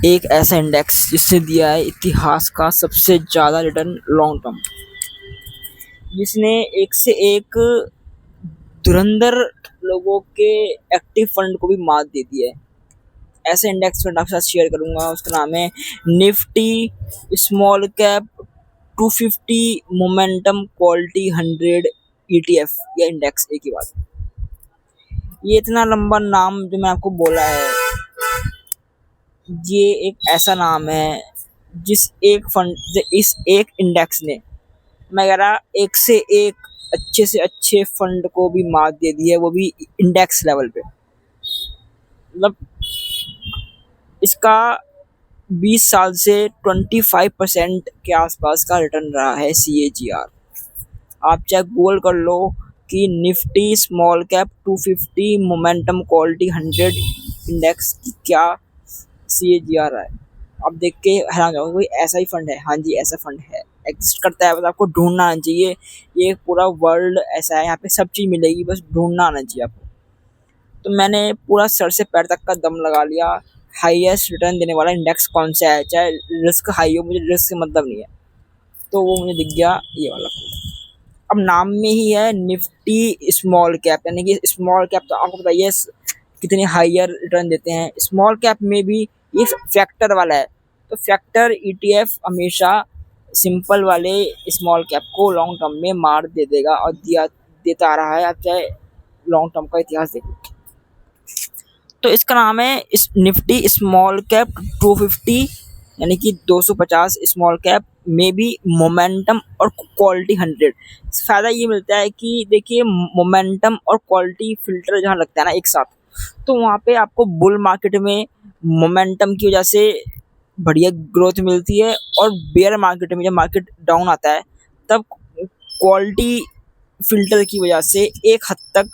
एक ऐसा इंडेक्स जिसने दिया है इतिहास का सबसे ज़्यादा रिटर्न लॉन्ग टर्म, जिसने एक से एक धुरंधर लोगों के एक्टिव फंड को भी मात दे दी है। ऐसे इंडेक्स फंड आपके साथ शेयर करूंगा, उसका नाम है Nifty small cap 250 momentum quality 100 ETF या इंडेक्स, एक ही बात। ये इतना लंबा नाम जो मैं आपको बोला है, ये एक ऐसा नाम है जिस एक फंड इस एक इंडेक्स ने, मैं कह रहा, एक से एक अच्छे से अच्छे फंड को भी मात दे दी है, वो भी इंडेक्स लेवल पे। मतलब इसका 20 साल से 25% के आसपास का रिटर्न रहा है CAGR। आप चाहे गूगल कर लो कि Nifty small cap 250 momentum quality 100 index की क्या CAGR है, आप देख के हैरान जाओगे। कोई ऐसा ही फंड है? हाँ जी, ऐसा फंड है, एग्जिस्ट करता है, बस आपको ढूंढना आना चाहिए। ये पूरा वर्ल्ड ऐसा है, यहाँ पे सब चीज़ मिलेगी, बस ढूंढना आना चाहिए आपको। तो मैंने पूरा सर से पैर तक का दम लगा लिया, हाईएस्ट रिटर्न देने वाला इंडेक्स कौन सा है, चाहे रिस्क हाई हो, मुझे रिस्क से मतलब नहीं है। तो वो मुझे दिख गया, ये वाला फंड। अब नाम में ही है निफ्टी स्मॉल कैप, यानी कि स्मॉल कैप तो आपको बताइए कितने हायर रिटर्न देते हैं। स्मॉल कैप में भी ये फैक्टर वाला है, तो फैक्टर ETF हमेशा सिंपल वाले स्मॉल कैप को लॉन्ग टर्म में मार दे देगा और देता आ रहा है। आप चाहे लॉन्ग टर्म का इतिहास देख लो। तो इसका नाम है इस निफ्टी स्मॉल कैप 250, यानी कि 250 स्मॉल कैप में भी मोमेंटम और क्वालिटी 100। फ़ायदा ये मिलता है कि देखिए, मोमेंटम और क्वालिटी फिल्टर जहाँ लगता है ना एक साथ, तो वहाँ पे आपको बुल मार्केट में मोमेंटम की वजह से बढ़िया ग्रोथ मिलती है, और बेयर मार्केट में जब मार्केट डाउन आता है तब क्वालिटी फिल्टर की वजह से एक हद तक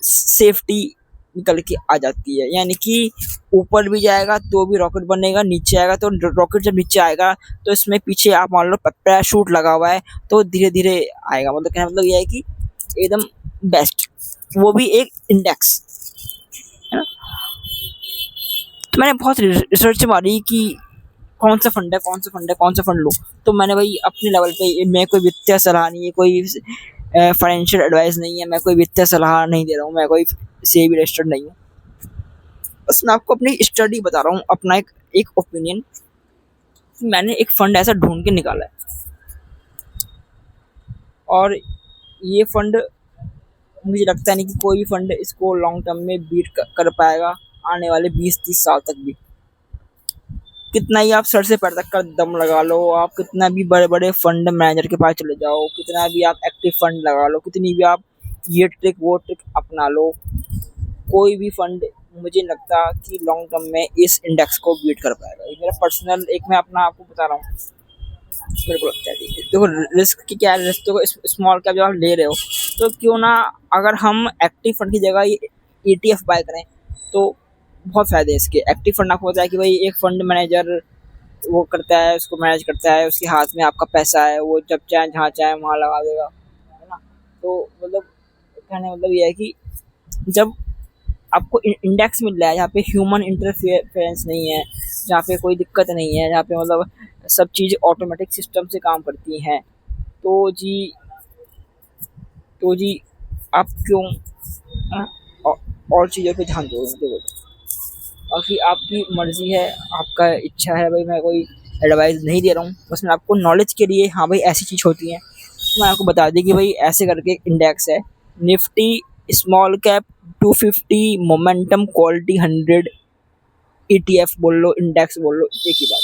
सेफ्टी निकल के आ जाती है। यानी कि ऊपर भी जाएगा तो भी रॉकेट बनेगा, नीचे आएगा तो रॉकेट जब नीचे आएगा तो इसमें पीछे आप मान लो पैराशूट लगा हुआ है, तो धीरे धीरे आएगा। मतलब कहने मतलब ये है कि एकदम बेस्ट, वो भी एक इंडेक्स है ना। तो मैंने बहुत रिसर्च मारी कि कौन सा फंड है, कौन सा फंड है, कौन सा फंड लो। तो मैंने भाई अपने लेवल पे, मैं कोई वित्तीय सलाह नहीं है, कोई फाइनेंशियल एडवाइस नहीं है, मैं कोई वित्तीय सलाह नहीं दे रहा हूँ, मैं कोई सेबी रजिस्टर्ड नहीं हूँ। बस मैं आपको अपनी स्टडी बता रहा हूँ, अपना एक ओपिनियन। मैंने एक फंड ऐसा ढूंढ के निकाला है, और ये फंड मुझे लगता नहीं कि कोई भी फंड इसको लॉन्ग टर्म में बीट कर पाएगा आने वाले 20-30 साल तक भी। कितना ही आप सर से पैर तक का दम लगा लो, आप कितना भी बड़े बड़े फंड मैनेजर के पास चले जाओ, कितना भी आप एक्टिव फंड लगा लो, कितनी भी आप ये ट्रिक वो ट्रिक अपना लो, कोई भी फंड मुझे लगता कि लॉन्ग टर्म में इस इंडेक्स को बीट कर पाएगा। ये मेरा पर्सनल एक, मैं अपना आपको बता रहा हूँ, मेरे को लगता है। देखो रिस्क की क्या है, रिस्क तो स्मॉल कैप जब आप ले रहे हो, तो क्यों ना अगर हम एक्टिव फंड की जगह ETF बाय करें, तो बहुत फ़ायदे हैं इसके। एक्टिव फंड आपको पता है कि भाई एक फंड मैनेजर वो करता है, उसको मैनेज करता है, उसके हाथ में आपका पैसा है, वो जब चाहे जहाँ चाहे वहाँ लगा देगा, है ना। तो मतलब कहने मतलब ये है कि जब आपको इंडेक्स मिल रहा है जहाँ पे ह्यूमन इंटरफेरेंस नहीं है, जहाँ पे कोई दिक्कत नहीं है, जहाँ पे मतलब सब चीज़ ऑटोमेटिक सिस्टम से काम करती हैं, तो जी आप क्यों और चीज़ों पे ध्यान दोगे? मुझे बोलो। बाकी आपकी मर्ज़ी है, आपका इच्छा है भाई, मैं कोई एडवाइस नहीं दे रहा हूँ, बस मैं आपको नॉलेज के लिए, हाँ भाई ऐसी चीज़ होती है, तो मैं आपको बता दी कि भाई ऐसे करके इंडेक्स है Nifty small cap 250 momentum quality 100 ETF बोल लो, इंडेक्स बोल लो, एक ही बात।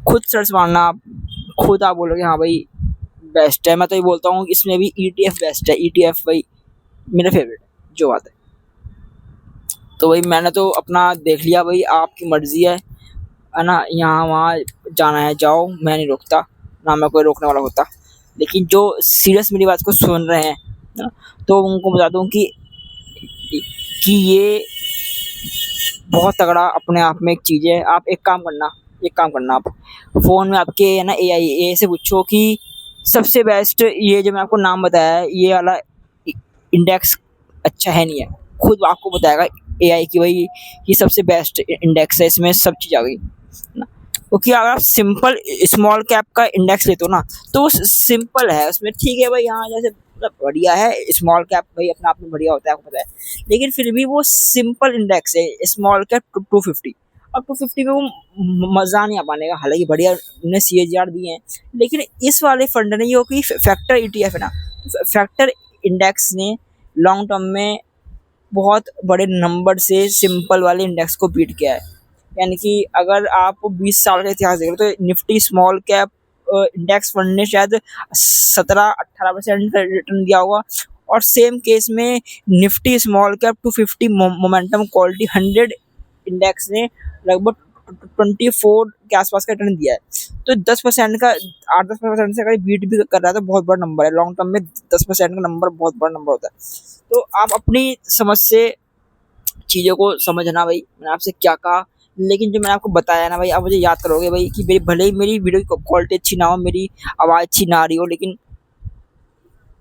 खुद सर्च मारना आप, खुद आप बोलोगे हाँ भाई बेस्ट है। मैं तो ये बोलता हूँ इसमें भी ETF बेस्ट है, ETF भाई मेरा फेवरेट है जो बात है। तो भाई मैंने तो अपना देख लिया, भाई आपकी मर्ज़ी है ना, यहाँ वहाँ जाना है जाओ, मैं नहीं रोकता, ना मैं कोई रोकने वाला होता। लेकिन जो सीरियस मेरी बात को सुन रहे हैं ना, तो उनको बता दूँ कि ये बहुत तगड़ा अपने आप में एक चीज़ है। आप एक काम करना, आप फ़ोन में आपके है ना AI से पूछो कि सबसे बेस्ट ये जो मैं आपको नाम बताया है, ये वाला इंडेक्स अच्छा है नहीं है, खुद आपको बताएगा AI की भाई ये सबसे बेस्ट इंडेक्स है, इसमें सब चीज़ आ गई ना। क्योंकि अगर आप सिंपल स्मॉल कैप का इंडेक्स लेते हो ना तो वो सिंपल है, उसमें ठीक है भाई, हाँ जैसे मतलब बढ़िया है, स्मॉल कैप भाई अपने आप में बढ़िया होता है, आपको पता है, लेकिन फिर भी वो सिंपल इंडेक्स है, स्मॉल कैप 250। अब 250 में वो मज़ा नहीं आ पाने का, हालांकि बढ़िया उन्हें CAGR दिए हैं, लेकिन इस वाले फंड ने जो कि फैक्टर ETF है ना, तो फैक्टर इंडेक्स ने लॉन्ग टर्म में बहुत बड़े नंबर से सिंपल वाले इंडेक्स को बीट किया है। यानी कि अगर आप 20 साल का इतिहास देख रहे हो तो Nifty small cap index fund ने शायद 17-18% का रिटर्न दिया होगा, और सेम केस में Nifty small cap 250 momentum quality 100 index ने लगभग 24 के आसपास का रिटर्न दिया है। तो 10% का 8-10% से अगर बीट भी कर रहा है तो बहुत बड़ा नंबर है। लॉन्ग टर्म में 10% का नंबर बहुत बड़ा नंबर होता है। तो आप अपनी समझ से चीज़ों को समझना भाई, मैंने आपसे क्या कहा, लेकिन जो मैंने आपको बताया ना भाई, आप मुझे याद करोगे भाई कि मेरी भले ही मेरी वीडियो की क्वालिटी अच्छी ना हो, मेरी आवाज़ अच्छी ना आ रही हो, लेकिन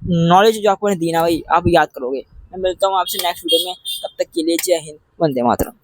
नॉलेज जो आपको मैंने दी ना भाई, आप याद करोगे। मैं मिलता हूँ आपसे नेक्स्ट वीडियो में, तब तक के लिए जय हिंद, वंदे मातरम।